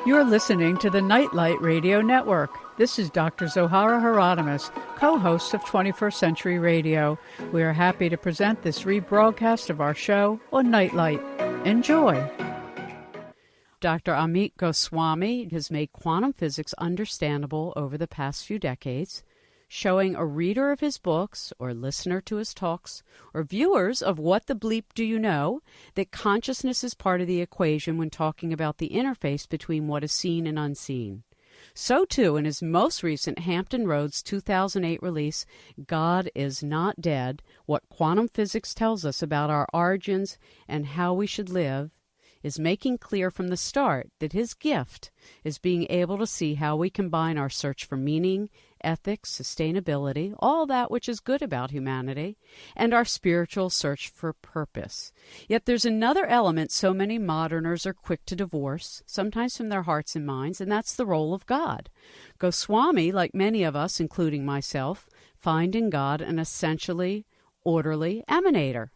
You're listening to the Nightlight Radio Network. This is Dr. Zohara Hieronimus, co-host of 21st Century Radio. We are happy to present this rebroadcast of our show on Nightlight. Enjoy. Dr. Amit Goswami has made quantum physics understandable over the past few decades, showing a reader of his books, or listener to his talks, or viewers of What the Bleep Do You Know, that consciousness is part of the equation when talking about the interface between what is seen and unseen. So, too, in his most recent Hampton Roads 2008 release, God is Not Dead, What Quantum Physics Tells Us About Our Origins and How We Should Live, is making clear from the start that his gift is being able to see how we combine our search for meaning, ethics, sustainability, all that which is good about humanity, and our spiritual search for purpose. Yet there's another element so many moderners are quick to divorce, sometimes from their hearts and minds, and that's the role of God. Goswami, like many of us, including myself, find in God an essentially orderly emanator.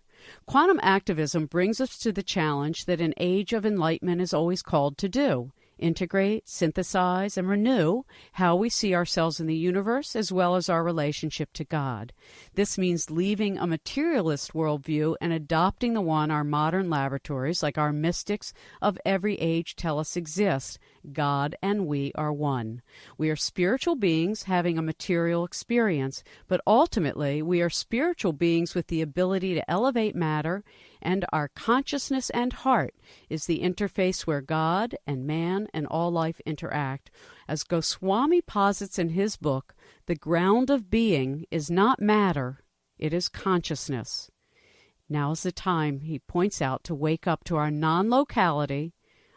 Quantum activism brings us to the challenge that an age of enlightenment is always called to do: integrate, synthesize, and renew how we see ourselves in the universe as well as our relationship to God. This means leaving a materialist worldview and adopting the one our modern laboratories, like our mystics of every age, tell us exists. God and we are one. We are spiritual beings having a material experience, but ultimately we are spiritual beings with the ability to elevate matter, and our consciousness and heart is the interface where God and man and all life interact. As Goswami posits in his book, the ground of being is not matter, it is consciousness. Now is the time, he points out, to wake up to our non-locality.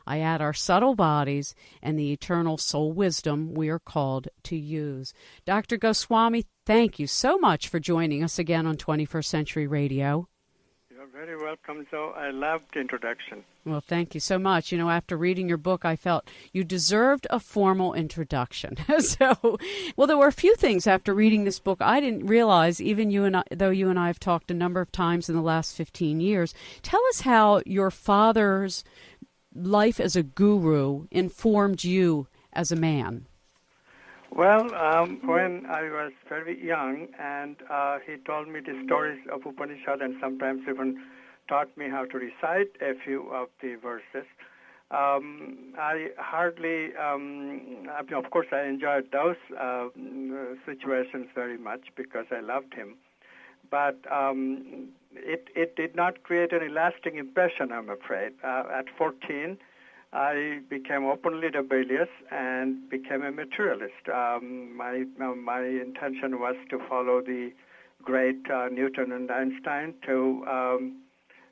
I add our subtle bodies and the eternal soul wisdom we are called to use. Dr. Goswami, thank you so much for joining us again on 21st Century Radio. You're very welcome, Zoe. I loved the introduction. Well, thank you so much. You know, after reading your book, I felt you deserved a formal introduction. Well, there were a few things after reading this book I didn't realize, even though you and I have talked a number of times in the last 15 years. Tell us how your father's life as a guru informed you as a man. Well, when I was very young, and he told me the stories of Upanishad and sometimes even taught me how to recite a few of the verses. I hardly, of course, I enjoyed those situations very much because I loved him. But it did not create any lasting impression, I'm afraid. At 14, I became openly rebellious and became a materialist. My intention was to follow the great Newton and Einstein to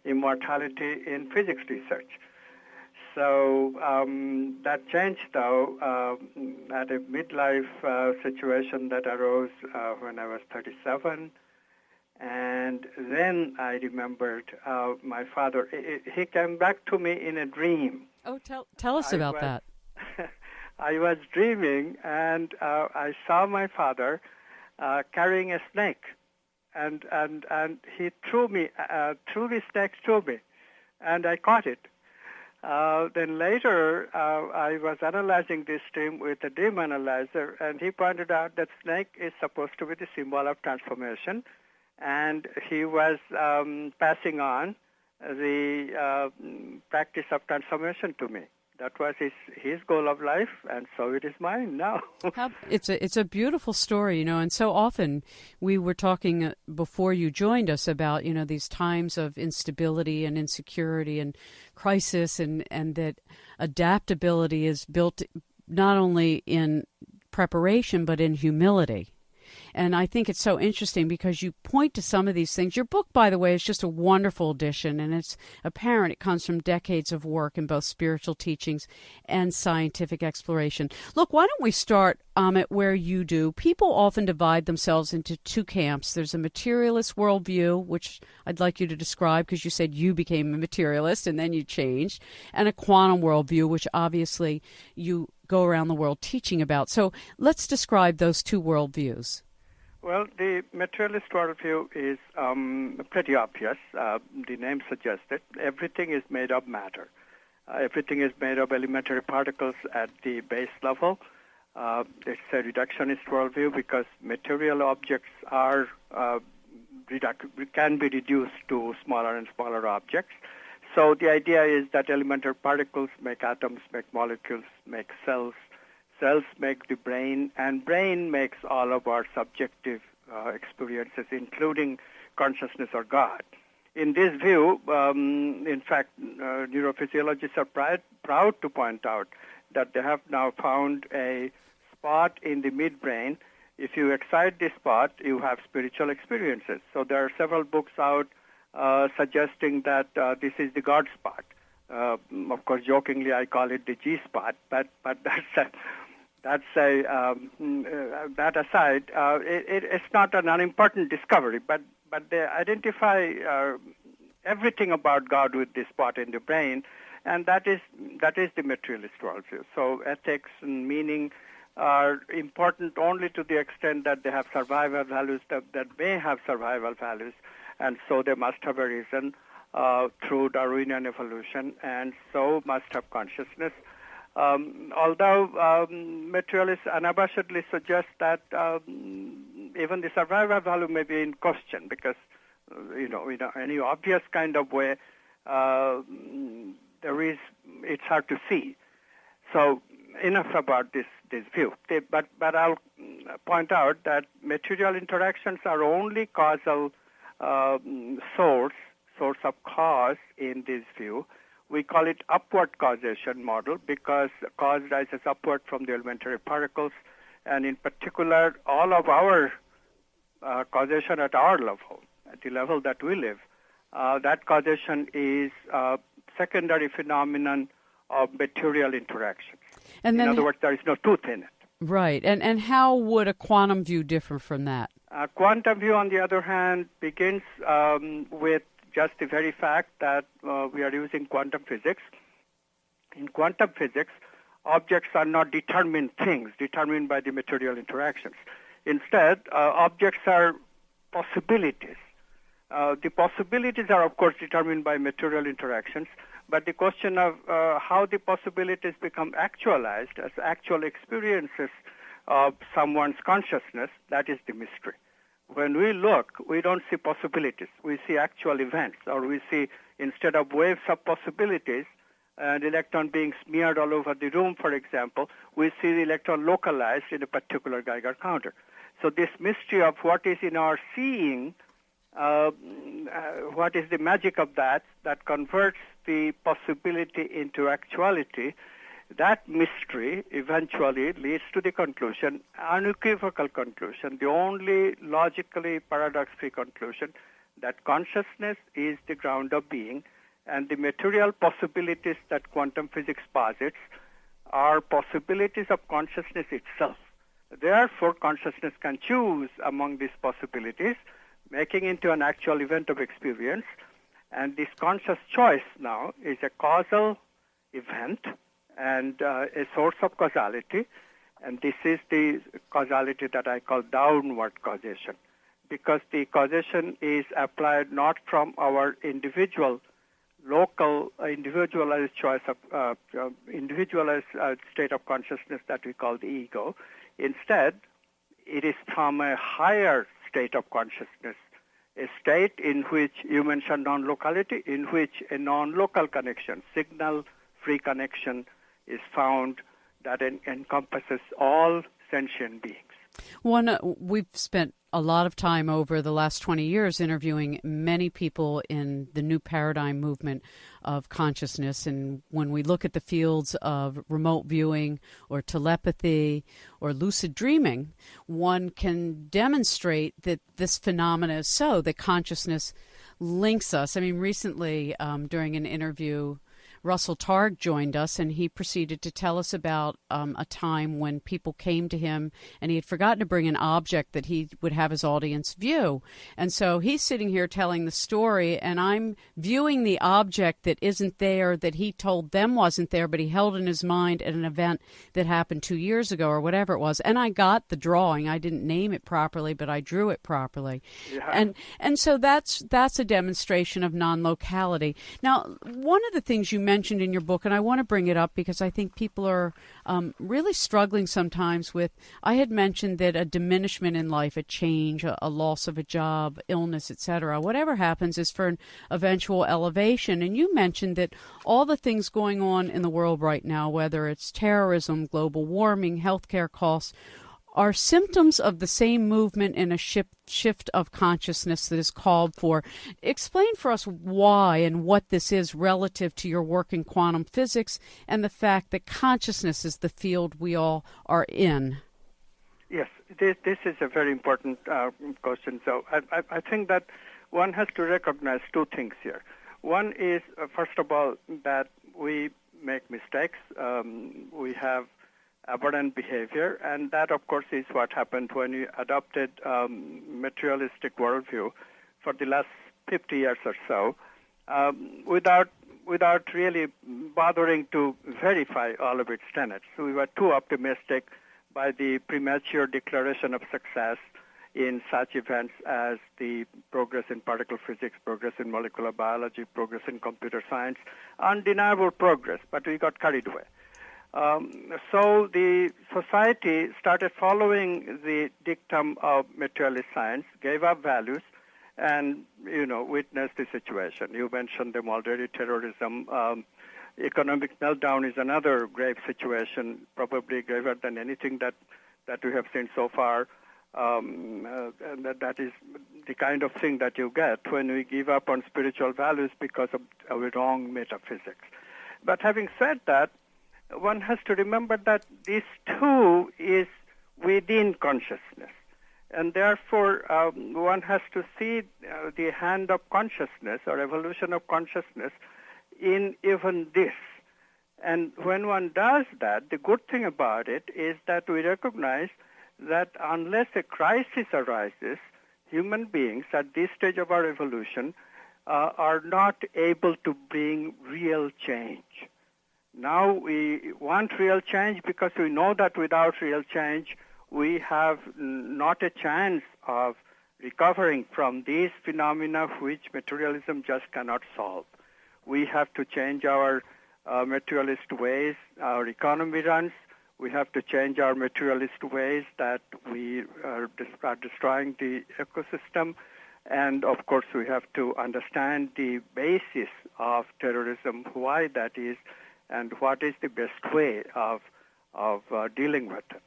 immortality in physics research. So that changed, though, at a midlife situation that arose when I was 37. And then I remembered my father. He came back to me in a dream. Oh, tell us about that. I was dreaming, and I saw my father carrying a snake, and he threw the snake to me, and I caught it. Then later, I was analyzing this dream with a dream analyzer, and he pointed out that snake is supposed to be the symbol of transformation, and he was passing on the practice of transformation to me. That was his goal of life, and so it is mine now. It's a beautiful story, you know, and so often we were talking before you joined us about, you know, these times of instability and insecurity and crisis, and that adaptability is built not only in preparation but in humility. And I think it's so interesting because you point to some of these things. Your book, by the way, is just a wonderful addition, and it's apparent it comes from decades of work in both spiritual teachings and scientific exploration. Look, why don't we start, Amit, where you do? People often divide themselves into two camps. There's a materialist worldview, which I'd like you to describe because you said you became a materialist and then you changed, and a quantum worldview, which obviously you go around the world teaching about. So let's describe those two worldviews. Well, the materialist worldview is pretty obvious. The name suggests it. Everything is made of matter. Everything is made of elementary particles at the base level. It's a reductionist worldview because material objects are can be reduced to smaller and smaller objects. So the idea is that elementary particles make atoms, make molecules, make cells. Cells make the brain, and brain makes all of our subjective experiences, including consciousness or God. In this view, in fact, neurophysiologists are proud to point out that they have now found a spot in the midbrain. If you excite this spot, you have spiritual experiences. So there are several books out suggesting that this is the God spot. Of course, jokingly, I call it the G spot, but that aside, it's not an unimportant discovery. But they identify everything about God with this spot in the brain, and that is the materialist worldview. So ethics and meaning are important only to the extent that they have survival values, that may have survival values, and so they must have a reason through Darwinian evolution, and so must have consciousness. Although materialists unabashedly suggest that even the survival value may be in question because, in any obvious kind of way, it's hard to see. So enough about this view. But I'll point out that material interactions are only causal source of cause in this view. We call it upward causation model because cause rises upward from the elementary particles, and in particular, all of our causation at our level, at the level that we live, that causation is a secondary phenomenon of material interactions. In other words, there is no truth in it. Right. And how would a quantum view differ from that? A quantum view, on the other hand, begins with just the very fact that we are using quantum physics. In quantum physics, objects are not determined things, determined by the material interactions. Instead, objects are possibilities. The possibilities are, of course, determined by material interactions, but the question of how the possibilities become actualized as actual experiences of someone's consciousness, that is the mystery. When we look, we don't see possibilities. We see actual events, or we see, instead of waves of possibilities, an electron being smeared all over the room, for example, we see the electron localized in a particular Geiger counter. So this mystery of what is in our seeing, what is the magic of that converts the possibility into actuality, that mystery eventually leads to the conclusion, unequivocal conclusion, the only logically paradox-free conclusion, that consciousness is the ground of being, and the material possibilities that quantum physics posits are possibilities of consciousness itself. Therefore, consciousness can choose among these possibilities, making into an actual event of experience, and this conscious choice now is a causal event and a source of causality, and this is the causality that I call downward causation, because the causation is applied not from our individual, local, individualized choice of individualized state of consciousness that we call the ego. Instead, it is from a higher state of consciousness, a state in which you mentioned non-locality, in which a non-local connection, signal-free connection, is found that encompasses all sentient beings. We've spent a lot of time over the last 20 years interviewing many people in the new paradigm movement of consciousness. And when we look at the fields of remote viewing or telepathy or lucid dreaming, one can demonstrate that this phenomena is so, that consciousness links us. I mean, recently during an interview, Russell Targ joined us, and he proceeded to tell us about a time when people came to him and he had forgotten to bring an object that he would have his audience view. And so he's sitting here telling the story, and I'm viewing the object that isn't there, that he told them wasn't there, but he held in his mind at an event that happened 2 years ago or whatever it was. And I got the drawing. I didn't name it properly, but I drew it properly. Yeah. And so that's a demonstration of non-locality. Now, one of the things you mentioned in your book, and I want to bring it up because I think people are really struggling sometimes with, I had mentioned that a diminishment in life, a change, a loss of a job, illness, etc., whatever happens is for an eventual elevation. And you mentioned that all the things going on in the world right now, whether it's terrorism, global warming, healthcare costs, are symptoms of the same movement in a shift of consciousness that is called for. Explain for us why and what this is relative to your work in quantum physics and the fact that consciousness is the field we all are in. Yes, this is a very important question. So I think that one has to recognize two things here. One is, first of all, that we make mistakes. We have aberrant behavior, and that, of course, is what happened when we adopted materialistic worldview for the last 50 years or so, without really bothering to verify all of its tenets. So we were too optimistic by the premature declaration of success in such events as the progress in particle physics, progress in molecular biology, progress in computer science, undeniable progress, but we got carried away. So the society started following the dictum of materialist science, gave up values, and, witnessed the situation. You mentioned them already, terrorism. Economic meltdown is another grave situation, probably graver than anything that we have seen so far. And that is the kind of thing that you get when we give up on spiritual values because of a wrong metaphysics. But having said that, one has to remember that this too is within consciousness. And therefore, one has to see the hand of consciousness or evolution of consciousness in even this. And when one does that, the good thing about it is that we recognize that unless a crisis arises, human beings at this stage of our evolution are not able to bring real change. Now we want real change because we know that without real change, we have not a chance of recovering from these phenomena which materialism just cannot solve. We have to change our materialist ways our economy runs. We have to change our materialist ways that we are destroying the ecosystem. And, of course, we have to understand the basis of terrorism, why that is, and what is the best way of dealing with it.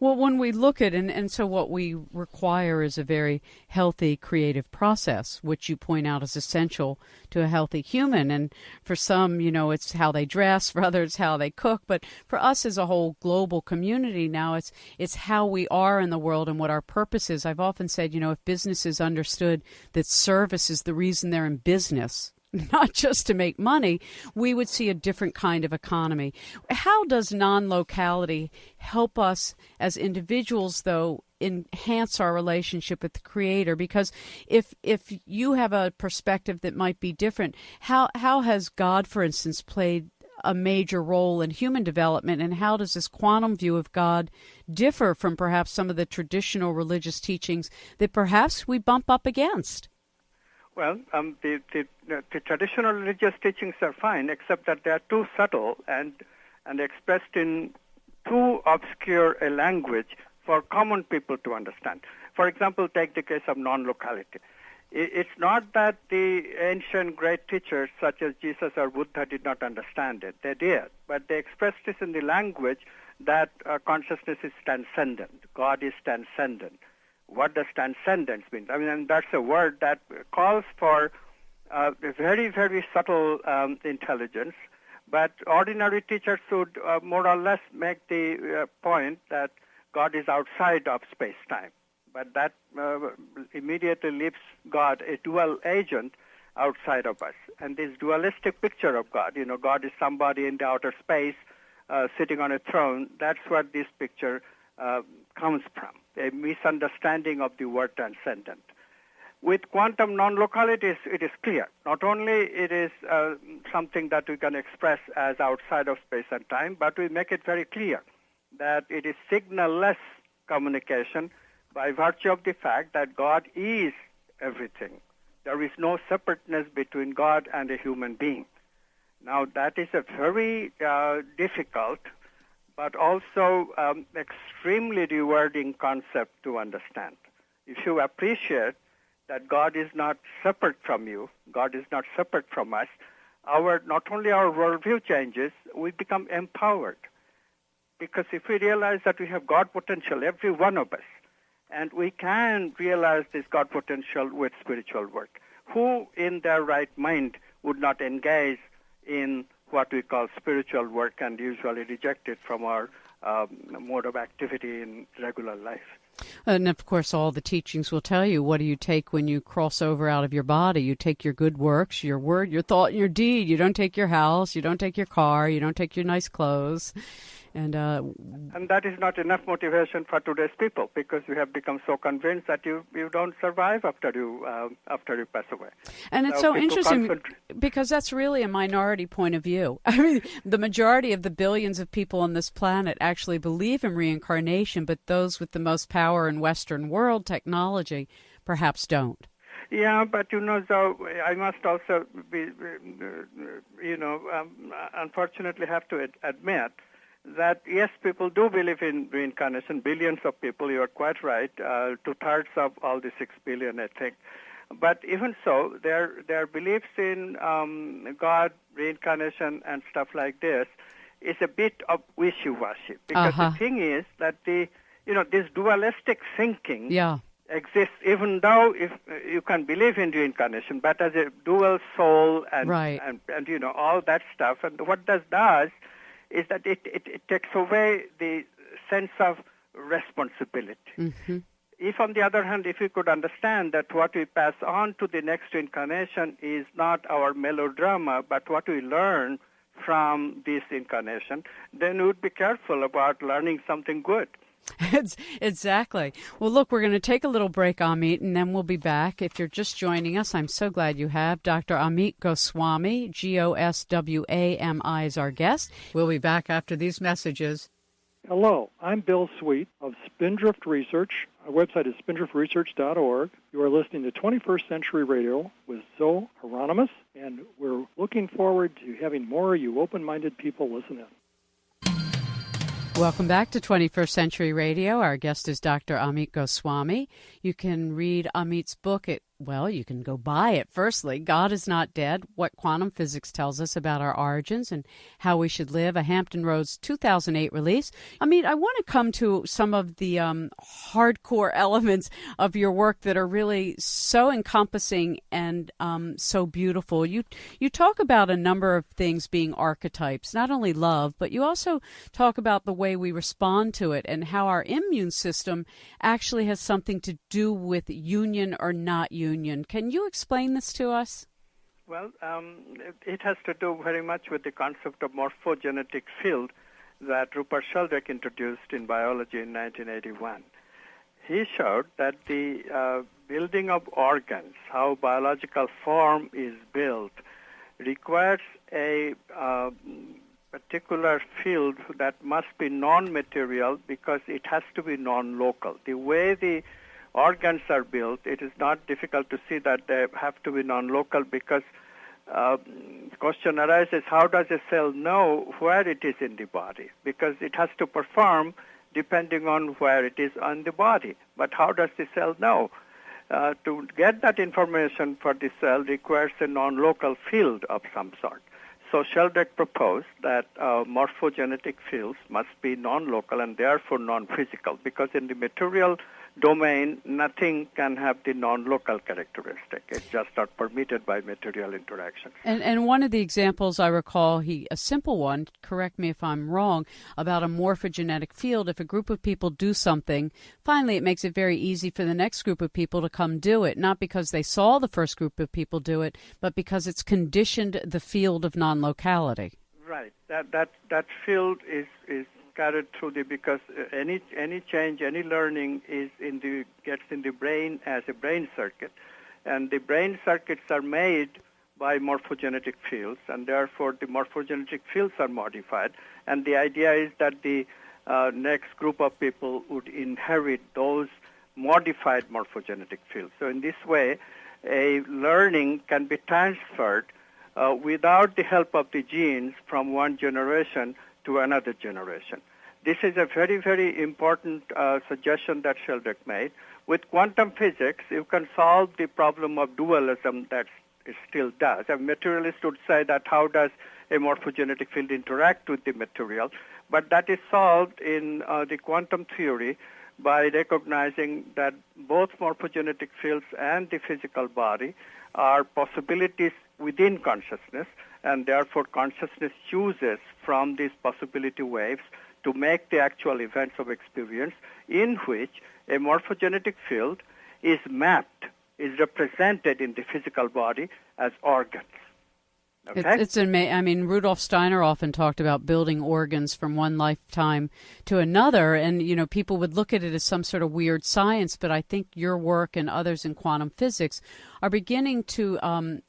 Well, when we look at, and so what we require is a very healthy creative process, which you point out is essential to a healthy human. And for some, it's how they dress, for others, how they cook. But for us as a whole global community now, it's how we are in the world and what our purpose is. I've often said, if businesses understood that service is the reason they're in business, not just to make money, we would see a different kind of economy. How does non-locality help us as individuals, though, enhance our relationship with the Creator? Because if you have a perspective that might be different, how has God, for instance, played a major role in human development, and how does this quantum view of God differ from perhaps some of the traditional religious teachings that perhaps we bump up against? Well, the traditional religious teachings are fine, except that they are too subtle and expressed in too obscure a language for common people to understand. For example, take the case of non-locality. It's not that the ancient great teachers such as Jesus or Buddha did not understand it. They did, but they expressed this in the language that consciousness is transcendent. God is transcendent. What does transcendence mean? I mean, and that's a word that calls for a very, very subtle intelligence, but ordinary teachers should more or less make the point that God is outside of space-time. But that immediately leaves God a dual agent outside of us. And this dualistic picture of God, God is somebody in the outer space sitting on a throne, that's where this picture comes from, a misunderstanding of the word transcendent. With quantum non-locality, it is clear. Not only it is something that we can express as outside of space and time, but we make it very clear that it is signal-less communication by virtue of the fact that God is everything. There is no separateness between God and a human being. Now, that is a very difficult but also extremely rewarding concept to understand. If you appreciate that God is not separate from you, God is not separate from us, not only our worldview changes, we become empowered. Because if we realize that we have God potential, every one of us, and we can realize this God potential with spiritual work, who in their right mind would not engage in what we call spiritual work and usually reject it from our mode of activity in regular life? And of course, all the teachings will tell you, what do you take when you cross over out of your body? You take your good works, your word, your thought, and your deed. You don't take your house, you don't take your car, you don't take your nice clothes. And that is not enough motivation for today's people, because you have become so convinced that you don't survive after you pass away. And it's so interesting because that's really a minority point of view. I mean, the majority of the billions of people on this planet actually believe in reincarnation, but those with the most power in Western world technology perhaps don't. Yeah, but so I must also be, unfortunately have to admit that, yes, people do believe in reincarnation, billions of people, you are quite right, 2/3 of all the 6 billion, I think. But even so, their beliefs in God, reincarnation, and stuff like this is a bit of wishy-washy. Because the thing is that this dualistic thinking exists, even though if you can believe in reincarnation, but as a dual soul and all that stuff. And what does is that it takes away the sense of responsibility. Mm-hmm. If, on the other hand, if we could understand that what we pass on to the next incarnation is not our melodrama, but what we learn from this incarnation, then we would be careful about learning something good. Exactly. Well, look, we're going to take a little break, Amit, and then we'll be back. If you're just joining us, I'm so glad you have. Dr. Amit Goswami, Goswami, is our guest. We'll be back after these messages. Hello, I'm Bill Sweet of Spindrift Research. Our website is spindriftresearch.org. You are listening to 21st Century Radio with Zohara Hieronimus, and we're looking forward to having more of you open-minded people listen in. Welcome back to 21st Century Radio. Our guest is Dr. Amit Goswami. You can read Amit's book you can go buy it. Firstly, God is Not Dead, What Quantum Physics Tells Us About Our Origins and How We Should Live, a Hampton Roads 2008 release. Amit, I want to come to some of the hardcore elements of your work that are really so encompassing and so beautiful. You talk about a number of things being archetypes, not only love, but you also talk about the way we respond to it and how our immune system actually has something to do with union or not union. Can you explain this to us? Well, it has to do very much with the concept of morphogenetic field that Rupert Sheldrake introduced in biology in 1981. He showed that the building of organs, how biological form is built, requires a particular field that must be non-material because it has to be non-local. The way the organs are built, it is not difficult to see that they have to be non-local because the question arises, how does a cell know where it is in the body? Because it has to perform depending on where it is on the body. But how does the cell know? To get that information for the cell requires a non-local field of some sort. So Sheldrake proposed that morphogenetic fields must be non-local and therefore non-physical, because in the material domain, nothing can have the non-local characteristic. It's just not permitted by material interactions. And one of the examples I recall, a simple one, correct me if I'm wrong, about a morphogenetic field. If a group of people do something, finally it makes it very easy for the next group of people to come do it, not because they saw the first group of people do it, but because it's conditioned the field of non-locality. Right. That field is carried through because any change, any learning gets in the brain as a brain circuit, and the brain circuits are made by morphogenetic fields, and therefore the morphogenetic fields are modified. And the idea is that the next group of people would inherit those modified morphogenetic fields. So in this way, a learning can be transferred without the help of the genes from one generation to another generation. This is a very, very important suggestion that Sheldrake made. With quantum physics, you can solve the problem of dualism that it still does. A materialist would say that how does a morphogenetic field interact with the material? But that is solved in the quantum theory by recognizing that both morphogenetic fields and the physical body are possibilities within consciousness, and therefore consciousness chooses from these possibility waves to make the actual events of experience in which a morphogenetic field is mapped, is represented in the physical body as organs. Okay? It's amazing. I mean, Rudolf Steiner often talked about building organs from one lifetime to another, and, you know, people would look at it as some sort of weird science, but I think your work and others in quantum physics are beginning to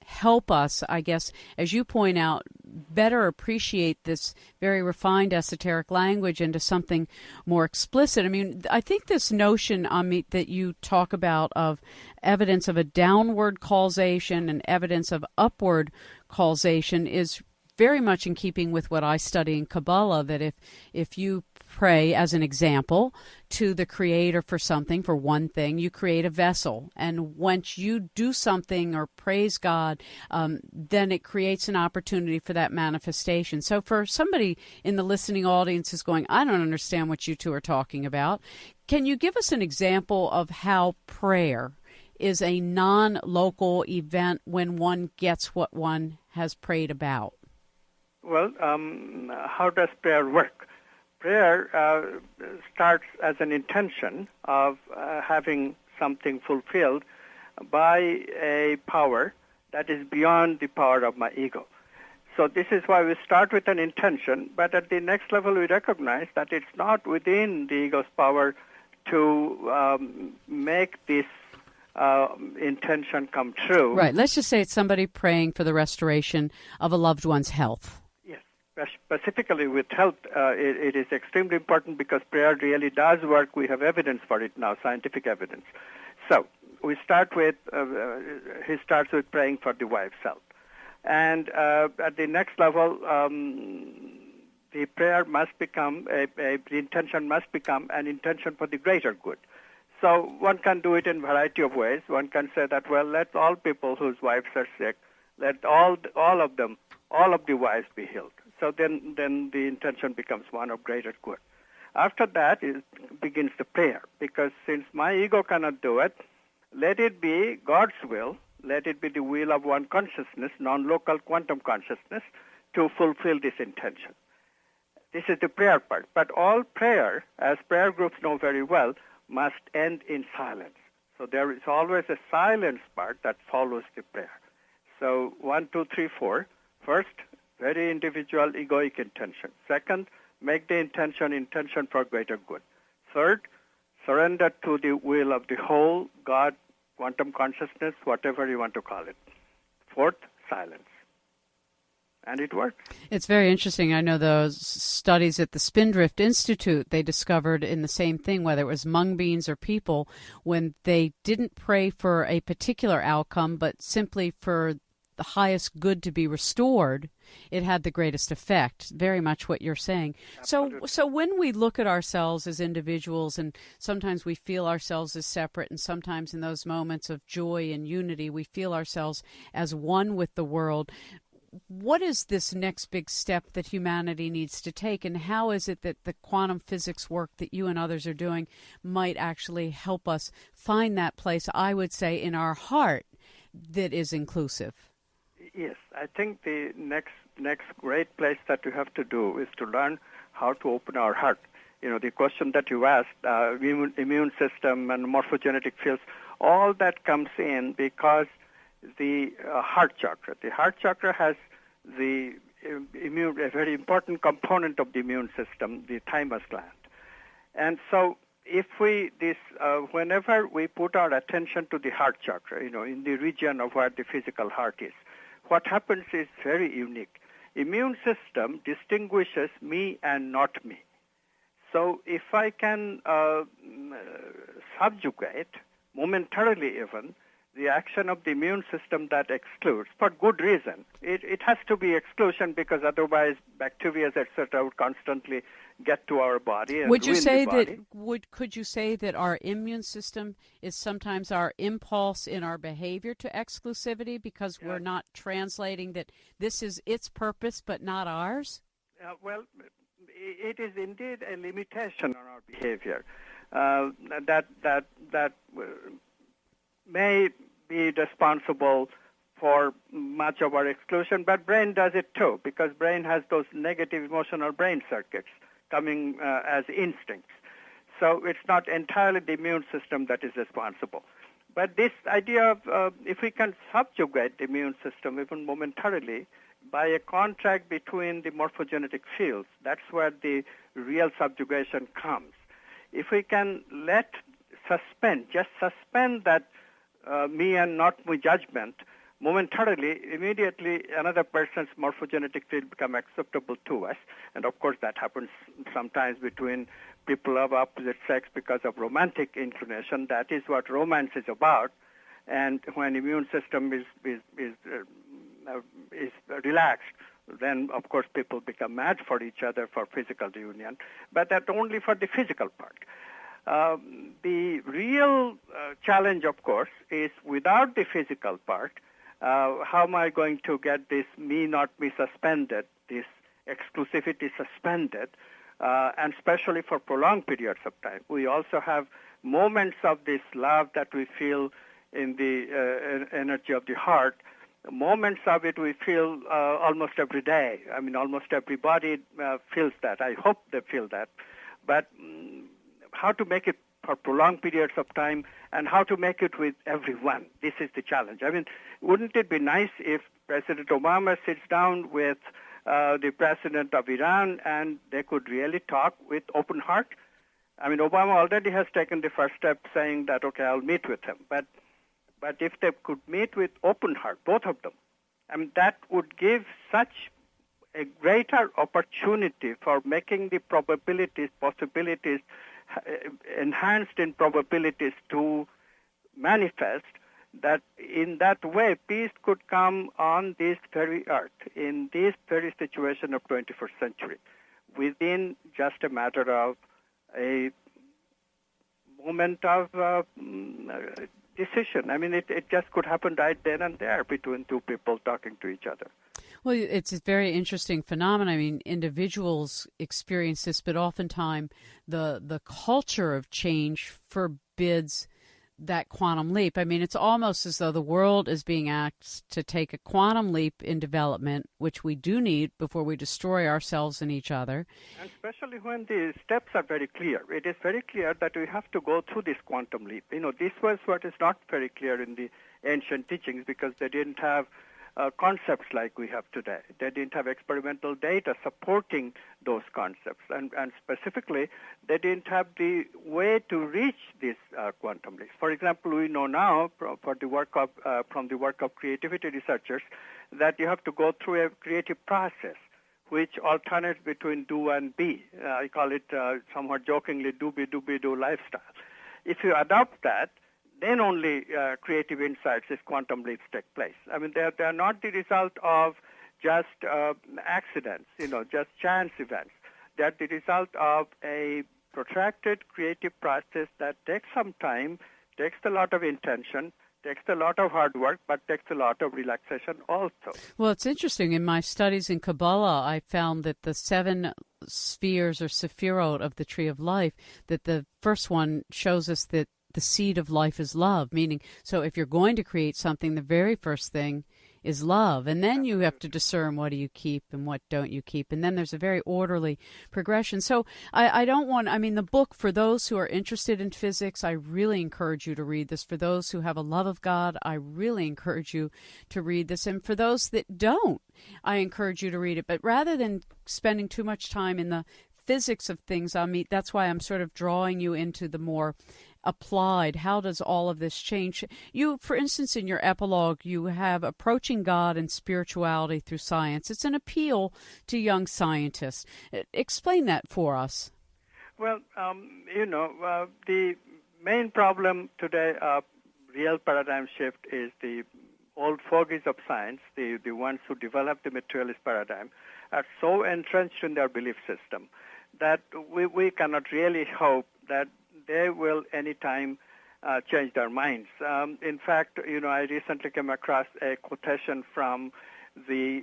help us, I guess, as you point out, better appreciate this very refined esoteric language into something more explicit. I mean, I think this notion, Amit, that you talk about of evidence of a downward causation and evidence of upward causation is very much in keeping with what I study in Kabbalah, that if you pray, as an example, to the Creator for something, for one thing, you create a vessel. And once you do something or praise God, then it creates an opportunity for that manifestation. So for somebody in the listening audience who's going, I don't understand what you two are talking about, can you give us an example of how prayer is a non-local event when one gets what one has prayed about? Well, how does prayer work? Prayer starts as an intention of having something fulfilled by a power that is beyond the power of my ego. So this is why we start with an intention, but at the next level we recognize that it's not within the ego's power to make this intention come true. Right. Let's just say it's somebody praying for the restoration of a loved one's health. Yes. Specifically with health, it is extremely important because prayer really does work. We have evidence for it now, scientific evidence. So we start with, he starts with praying for the wife's health. And at the next level, the prayer must become, the intention must become an intention for the greater good. So one can do it in a variety of ways. One can say that, well, let all people whose wives are sick, let all of the wives be healed. So then the intention becomes one of greater good. After that, it begins the prayer, because since my ego cannot do it, let it be God's will, let it be the will of one consciousness, non-local quantum consciousness, to fulfill this intention. This is the prayer part. But all prayer, as prayer groups know very well, must end in silence. So there is always a silence part that follows the prayer. So 1, 2, 3, 4. First, very individual egoic intention. Second, make the intention for greater good. Third, surrender to the will of the whole, God, quantum consciousness, whatever you want to call it. Fourth, silence. And it works. It's very interesting. I know those studies at the Spindrift Institute, they discovered in the same thing, whether it was mung beans or people, when they didn't pray for a particular outcome, but simply for the highest good to be restored, it had the greatest effect. Very much what you're saying. So when we look at ourselves as individuals, and sometimes we feel ourselves as separate, and sometimes in those moments of joy and unity, we feel ourselves as one with the world. What is this next big step that humanity needs to take, and how is it that the quantum physics work that you and others are doing might actually help us find that place, I would say, in our heart that is inclusive? Yes, I think the next great place that we have to do is to learn how to open our heart. You know, the question that you asked, immune system and morphogenetic fields, all that comes in because the heart chakra has a very important component of the immune system, the thymus gland. And so whenever we put our attention to the heart chakra, in the region of where the physical heart is, what happens is very unique. Immune system distinguishes me and not me. So if I can subjugate, momentarily even, the action of the immune system that excludes, for good reason. It has to be exclusion because otherwise bacteria, etc., would constantly get to our body and would you ruin say the body. could you say that our immune system is sometimes our impulse in our behavior to exclusivity because we're not translating that this is its purpose but not ours? Well, it is indeed a limitation on our behavior that may be responsible for much of our exclusion, but brain does it too, because brain has those negative emotional brain circuits coming as instincts. So it's not entirely the immune system that is responsible. But this idea of if we can subjugate the immune system even momentarily by a contract between the morphogenetic fields, that's where the real subjugation comes. If we can just suspend that me and not me judgment momentarily, immediately another person's morphogenetic field become acceptable to us. And of course that happens sometimes between people of opposite sex because of romantic inclination. That is what romance is about. And when immune system is relaxed, then of course people become mad for each other for physical reunion. But that's only for the physical part. The real challenge, of course, is without the physical part, how am I going to get this me, not me suspended, this exclusivity suspended, and especially for prolonged periods of time. We also have moments of this love that we feel in the energy of the heart. Moments of it we feel almost every day. I mean, almost everybody feels that. I hope they feel that. But how to make it for prolonged periods of time and how to make it with everyone. This is the challenge. I mean, wouldn't it be nice if President Obama sits down with the president of Iran and they could really talk with open heart? I mean, Obama already has taken the first step saying that, okay, I'll meet with him. But if they could meet with open heart, both of them, I mean, that would give such a greater opportunity for making the possibilities, enhanced in probabilities to manifest, that in that way peace could come on this very earth, in this very situation of 21st century, within just a matter of a moment of decision. I mean, it just could happen right then and there between two people talking to each other. Well, it's a very interesting phenomenon. I mean, individuals experience this, but oftentimes the culture of change forbids that quantum leap. I mean, it's almost as though the world is being asked to take a quantum leap in development, which we do need before we destroy ourselves and each other. And especially when the steps are very clear. It is very clear that we have to go through this quantum leap. You know, this was what is not very clear in the ancient teachings because they didn't have concepts like we have today. They didn't have experimental data supporting those concepts. And specifically, they didn't have the way to reach these quantum leaps. For example, we know now from the work of creativity researchers that you have to go through a creative process which alternates between do and be. I call it somewhat jokingly do lifestyle. If you adopt that, then only creative insights, these quantum leaps take place. I mean, they are not the result of just accidents, just chance events. They are the result of a protracted creative process that takes some time, takes a lot of intention, takes a lot of hard work, but takes a lot of relaxation also. Well, it's interesting. In my studies in Kabbalah, I found that the 7 spheres or sephirot of the Tree of Life, that the first one shows us that the seed of life is love, meaning, so if you're going to create something, the very first thing is love. And then you have to discern what do you keep and what don't you keep. And then there's a very orderly progression. So the book, for those who are interested in physics, I really encourage you to read this. For those who have a love of God, I really encourage you to read this. And for those that don't, I encourage you to read it. But rather than spending too much time in the physics of things, Amit, that's why I'm sort of drawing you into the more applied. How does all of this change? You, for instance, in your epilogue, you have approaching God and spirituality through science. It's an appeal to young scientists. Explain that for us. Well, the main problem today of real paradigm shift is the old fogies of science, the ones who developed the materialist paradigm, are so entrenched in their belief system that we cannot really hope that they will anytime change their minds. In fact, I recently came across a quotation from the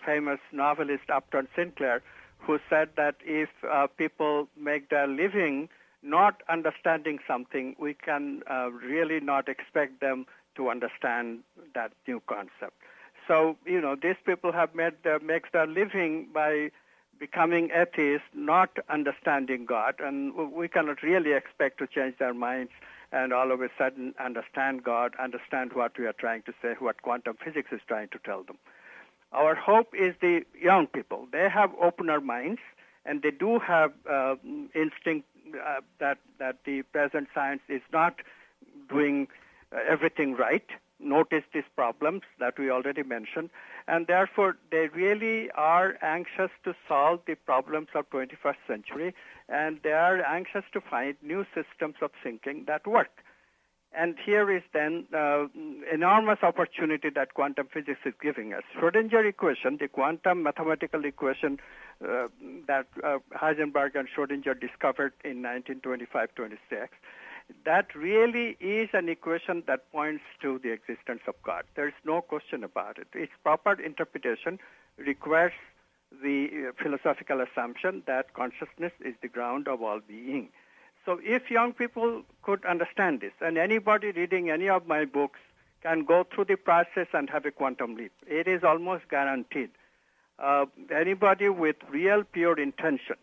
famous novelist Upton Sinclair, who said that if people make their living not understanding something, we can really not expect them to understand that new concept. So, these people have makes their living by becoming atheists, not understanding God, and we cannot really expect to change their minds and all of a sudden understand God, understand what we are trying to say, what quantum physics is trying to tell them. Our hope is the young people. They have opener minds, and they do have instinct that the present science is not doing everything right. Notice these problems that we already mentioned, and therefore they really are anxious to solve the problems of 21st century, and they are anxious to find new systems of thinking that work. And here is then enormous opportunity that quantum physics is giving us. Schrödinger equation, the quantum mathematical equation that Heisenberg and Schrödinger discovered in 1925-26, that really is an equation that points to the existence of God. There is no question about it. Its proper interpretation requires the philosophical assumption that consciousness is the ground of all being. So if young people could understand this, and anybody reading any of my books can go through the process and have a quantum leap, it is almost guaranteed. Anybody with real pure intention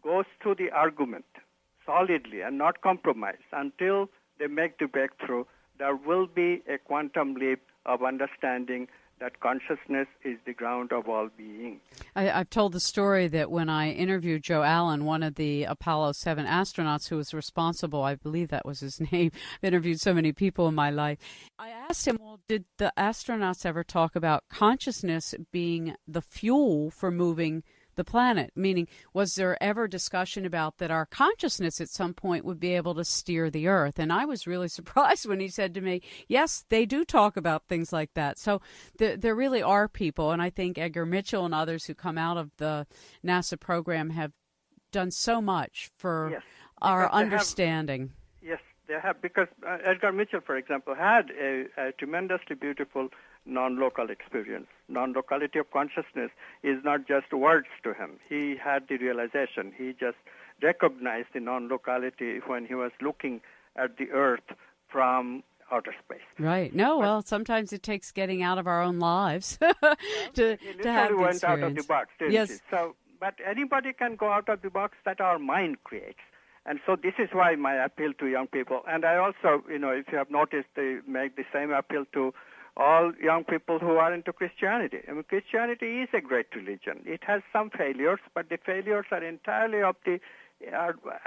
goes through the argument solidly and not compromise until they make the breakthrough, there will be a quantum leap of understanding that consciousness is the ground of all being. I've told the story that when I interviewed Joe Allen, one of the Apollo 7 astronauts who was responsible, I believe that was his name, I've interviewed so many people in my life, I asked him, well, did the astronauts ever talk about consciousness being the fuel for moving the planet? Meaning, was there ever discussion about that our consciousness at some point would be able to steer the Earth? And I was really surprised when he said to me, yes, they do talk about things like that. So there really are people, and I think Edgar Mitchell and others who come out of the NASA program have done so much for our understanding. Yes, they have, because Edgar Mitchell, for example, had a tremendously beautiful non-local experience. Non-locality of consciousness is not just words to him. He had the realization. He just recognized the non-locality when he was looking at the Earth from outer space. Right. No, well, sometimes it takes getting out of our own lives to have the experience. Went out of the box, didn't yes. he? So, but anybody can go out of the box that our mind creates. And so this is why my appeal to young people. And I also, if you have noticed, they make the same appeal to all young people who are into Christianity. I mean, Christianity is a great religion. It has some failures, but the failures are entirely of the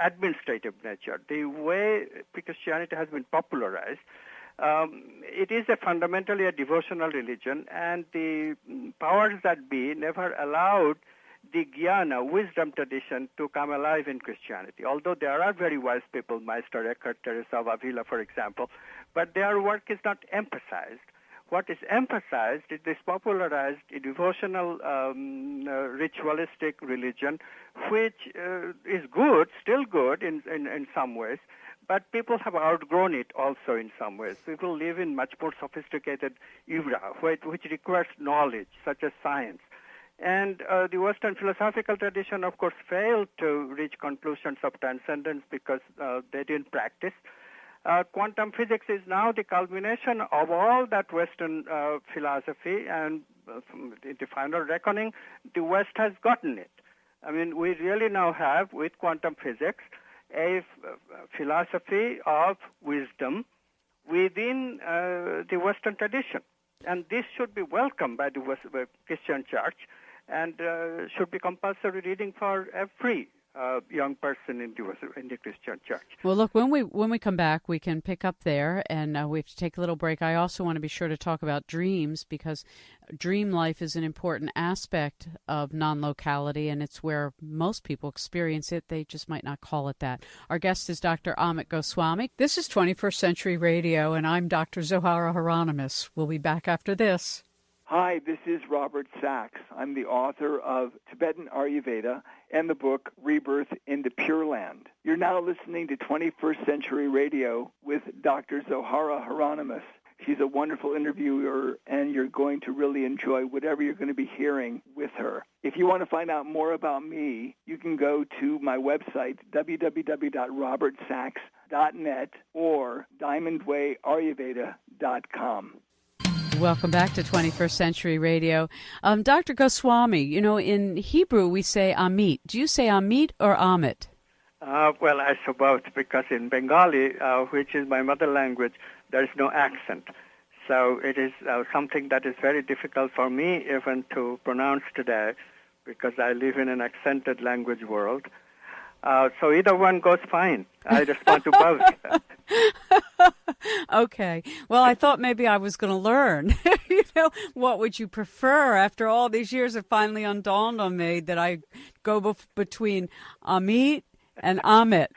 administrative nature. The way Christianity has been popularized, it is fundamentally a devotional religion, and the powers that be never allowed the Jnana, wisdom tradition, to come alive in Christianity. Although there are very wise people, Meister Eckhart, Teresa of Avila, for example, but their work is not emphasized. What is emphasized is this popularized devotional ritualistic religion, which is good, still good in some ways, but people have outgrown it also in some ways. People live in much more sophisticated era, which requires knowledge, such as science. And the Western philosophical tradition, of course, failed to reach conclusions of transcendence because they didn't practice. Quantum physics is now the culmination of all that Western philosophy, and in the final reckoning, the West has gotten it. I mean, we really now have, with quantum physics, a philosophy of wisdom within the Western tradition. And this should be welcomed by the Christian Church and should be compulsory reading for every young person in the Christian church. Well, look, when we come back, we can pick up there, and we have to take a little break. I also want to be sure to talk about dreams, because dream life is an important aspect of non-locality, and it's where most people experience it. They just might not call it that. Our guest is Dr. Amit Goswami. This is 21st Century Radio, and I'm Dr. Zohara Hieronimus. We'll be back after this. Hi, this is Robert Sachs. I'm the author of Tibetan Ayurveda and the book Rebirth into Pure Land. You're now listening to 21st Century Radio with Dr. Zohara Hieronimus. She's a wonderful interviewer, and you're going to really enjoy whatever you're going to be hearing with her. If you want to find out more about me, you can go to my website, www.robertsachs.net or diamondwayayurveda.com. Welcome back to 21st Century Radio. Dr. Goswami, in Hebrew we say Amit. Do you say Amit or Amit? Well, I suppose because in Bengali, which is my mother language, there is no accent. So it is something that is very difficult for me even to pronounce today, because I live in an accented language world. So either one goes fine. I respond to both. Okay. Well, I thought maybe I was going to learn. What would you prefer? After all these years, it finally dawned on me that I go between Amit and Amit.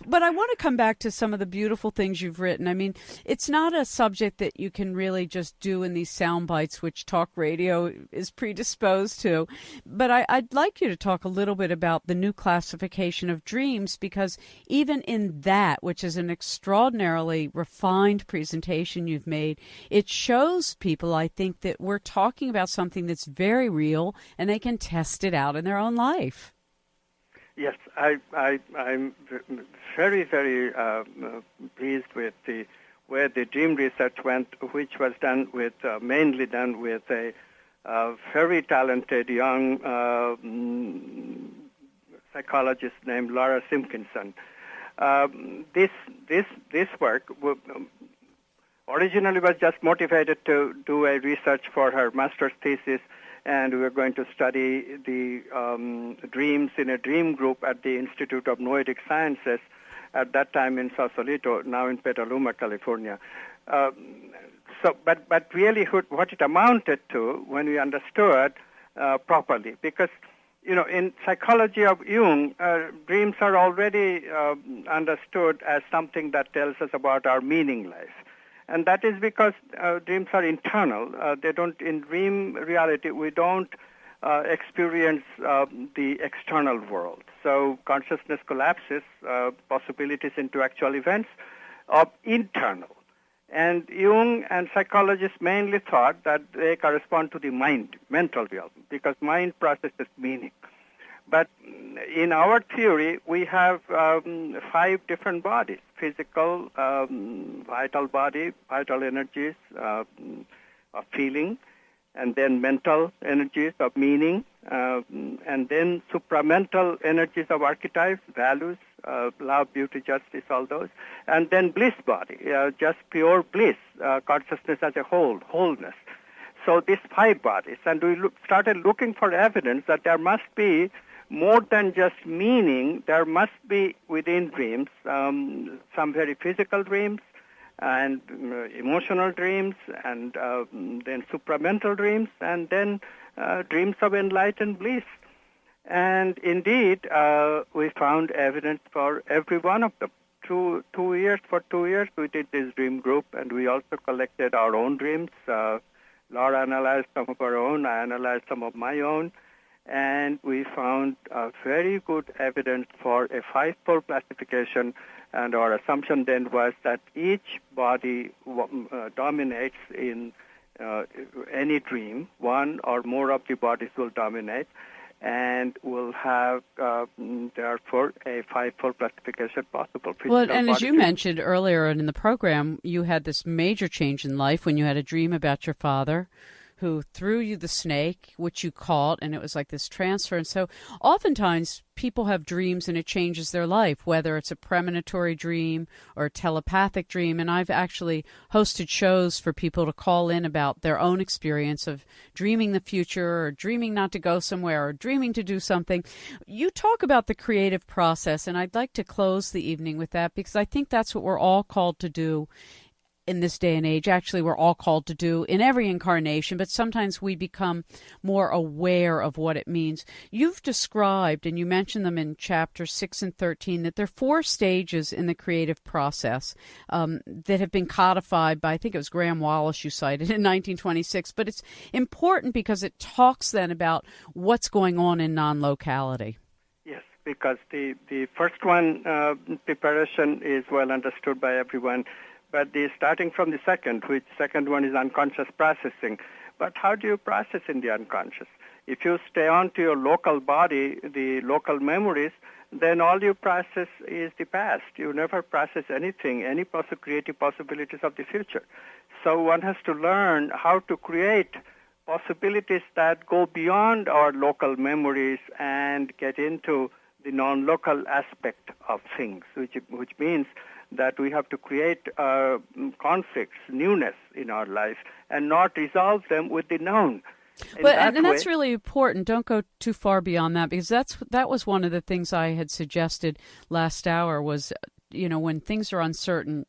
But I want to come back to some of the beautiful things you've written. I mean, it's not a subject that you can really just do in these sound bites, which talk radio is predisposed to. But I'd like you to talk a little bit about the new classification of dreams, because even in that, which is an extraordinarily refined presentation you've made, it shows people, I think, that we're talking about something that's very real and they can test it out in their own life. Yes, I'm very, very pleased with where the dream research went, which was mainly done with a very talented young psychologist named Laura Simpkinson. This work originally was just motivated to do a research for her master's thesis, and we were going to study the dreams in a dream group at the Institute of Noetic Sciences, at that time in Sausalito, now in Petaluma, California. But really what it amounted to, when we understood properly, because in psychology of Jung, dreams are already understood as something that tells us about our meaning life. And that is because dreams are internal. In dream reality, we don't experience the external world. So consciousness collapses possibilities into actual events of internal. And Jung and psychologists mainly thought that they correspond to the mental realm, because mind processes meaning. But in our theory, we have 5 different bodies: physical, vital body, vital energies of feeling, and then mental energies of meaning, and then supramental energies of archetypes, values, love, beauty, justice, all those, and then bliss body, just pure bliss, consciousness as a wholeness. So these 5 bodies, and we started looking for evidence that there must be more than just meaning. There must be within dreams some very physical dreams, and emotional dreams, and then supramental dreams, and then dreams of enlightened bliss. And indeed, we found evidence for every one of them. For 2 years, we did this dream group, and we also collected our own dreams. Laura analyzed some of her own, I analyzed some of my own, and we found very good evidence for a 5-fold classification, and our assumption then was that each body dominates in any dream. One or more of the bodies will dominate, and will have, therefore, a 5-fold classification possible. Well, and as you mentioned earlier in the program, you had this major change in life when you had a dream about your father, who threw you the snake, which you caught, and it was like this transfer. And so oftentimes people have dreams and it changes their life, whether it's a premonitory dream or a telepathic dream. And I've actually hosted shows for people to call in about their own experience of dreaming the future or dreaming not to go somewhere or dreaming to do something. You talk about the creative process, and I'd like to close the evening with that because I think that's what we're all called to do in this day and age. Actually, we're all called to do in every incarnation, but sometimes we become more aware of what it means. You've described, and you mentioned them in chapters 6 and 13, that there are 4 stages in the creative process that have been codified by, I think it was Graham Wallas you cited in 1926, but it's important because it talks then about what's going on in non-locality. Yes, because the first one, preparation, is well understood by everyone. But starting from the second one is unconscious processing. But how do you process in the unconscious? If you stay on to your local body, the local memories, then all you process is the past. You never process anything, any creative possibilities of the future. So one has to learn how to create possibilities that go beyond our local memories and get into the non-local aspect of things, which means that we have to create conflicts, newness in our life, and not resolve them with the known. And that's really important. Don't go too far beyond that, because that was one of the things I had suggested last hour was, when things are uncertain,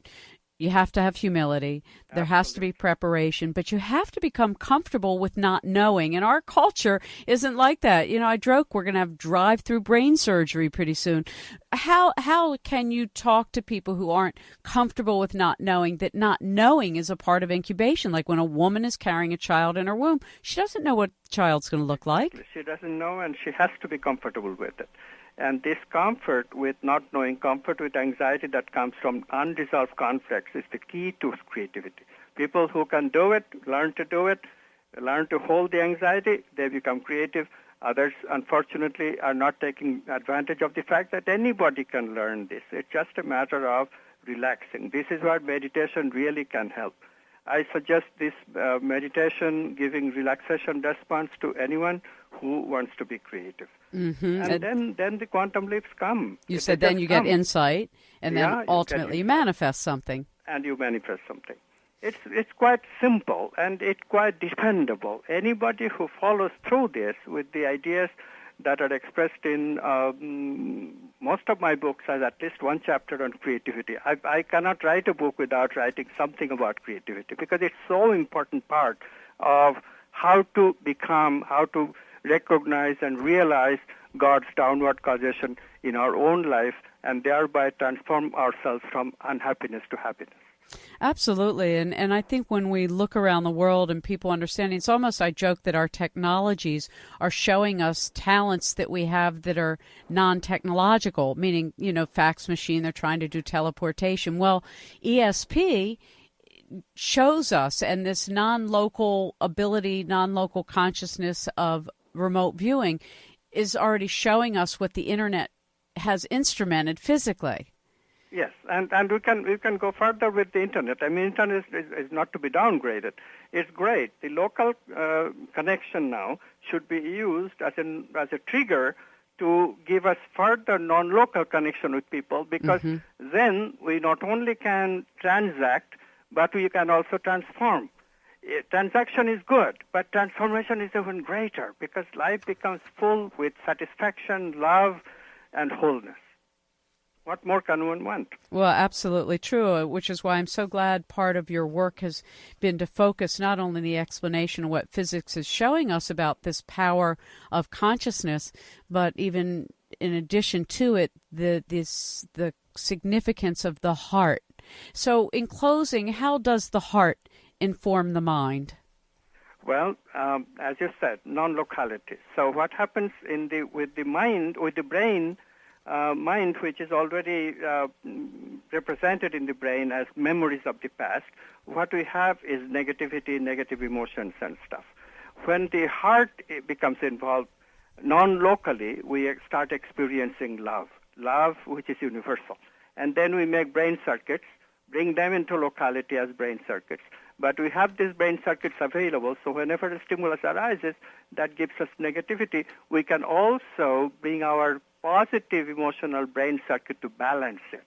you have to have humility. There has to be preparation, but you have to become comfortable with not knowing. And our culture isn't like that. I joke we're going to have drive-through brain surgery pretty soon. How can you talk to people who aren't comfortable with not knowing, that not knowing is a part of incubation? Like when a woman is carrying a child in her womb, she doesn't know what the child's going to look like. She doesn't know, and she has to be comfortable with it. And this comfort with not knowing, comfort with anxiety that comes from unresolved conflicts is the key to creativity. People who can do it, learn to do it, learn to hold the anxiety, they become creative. Others, unfortunately, are not taking advantage of the fact that anybody can learn this. It's just a matter of relaxing. This is where meditation really can help. I suggest this meditation giving relaxation response to anyone who wants to be creative. Mm-hmm. And then the quantum leaps come. You said then you get insight, and then ultimately you manifest something. And you manifest something. It's quite simple, and it's quite dependable. Anybody who follows through this with the ideas that are expressed in most of my books has at least one chapter on creativity. I cannot write a book without writing something about creativity, because it's so important part of how to recognize and realize God's downward causation in our own life, and thereby transform ourselves from unhappiness to happiness. Absolutely. And I think when we look around the world and people understanding, it's almost, I joke that our technologies are showing us talents that we have that are non-technological, meaning, fax machine, they're trying to do teleportation. Well, ESP shows us, and this non-local ability, non-local consciousness of remote viewing is already showing us what the Internet has instrumented physically. Yes, and we can go further with the Internet. I mean, Internet is not to be downgraded. It's great. The local connection now should be used as a trigger to give us further non-local connection with people, because then we not only can transact, but we can also transform. Transaction is good, but transformation is even greater, because life becomes full with satisfaction, love, and wholeness. What more can one want? Well, absolutely true, which is why I'm so glad part of your work has been to focus not only the explanation of what physics is showing us about this power of consciousness, but even in addition to it, the significance of the heart. So in closing, how does the heart inform the mind? Well, as you said, non-locality. So what happens with the brain, mind, which is already represented in the brain as memories of the past, what we have is negativity, negative emotions and stuff. When the heart becomes involved non-locally, we start experiencing love which is universal. And then we make brain circuits, bring them into locality as brain circuits. but we have these brain circuits available, so whenever a stimulus arises that gives us negativity, we can also bring our positive emotional brain circuit to balance it.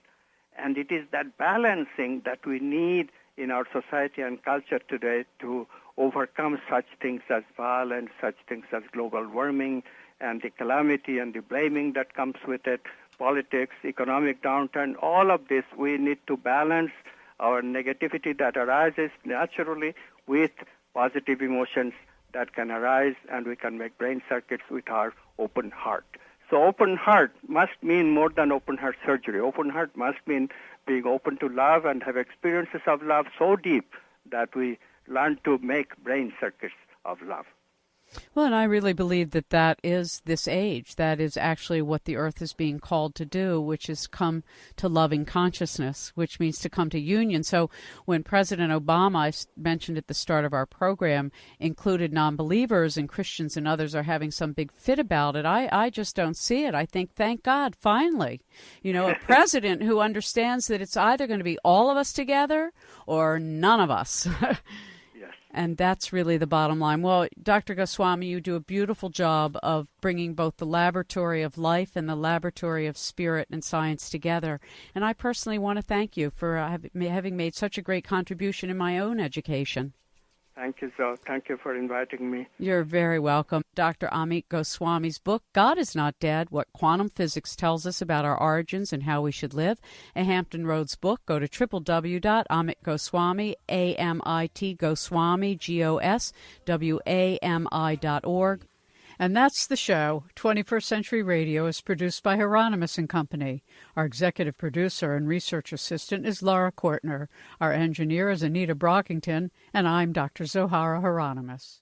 And it is that balancing that we need in our society and culture today to overcome such things as violence, such things as global warming, and the calamity and the blaming that comes with it, politics, economic downturn, all of this, we need to balance our negativity that arises naturally with positive emotions that can arise, and we can make brain circuits with our open heart. So open heart must mean more than open heart surgery. Open heart must mean being open to love and have experiences of love so deep that we learn to make brain circuits of love. Well, and I really believe that that is this age. That is actually what the earth is being called to do, which is come to loving consciousness, which means to come to union. So when President Obama, I mentioned at the start of our program, included non-believers and Christians and others are having some big fit about it, I just don't see it. I think, thank God, finally, a president who understands that it's either going to be all of us together or none of us. And that's really the bottom line. Well, Dr. Goswami, you do a beautiful job of bringing both the laboratory of life and the laboratory of spirit and science together. And I personally want to thank you for having made such a great contribution in my own education. Thank you, Zoe. Thank you for inviting me. You're very welcome. Dr. Amit Goswami's book, God is Not Dead, What Quantum Physics Tells Us About Our Origins and How We Should Live, a Hampton Roads book. Go to www.amitgoswami, A-M-I-T Goswami, Goswami.org. And that's the show. 21st Century Radio is produced by Hieronimus and Company. Our executive producer and research assistant is Laura Kortner. Our engineer is Anita Brockington, and I'm Dr. Zohara Hieronimus.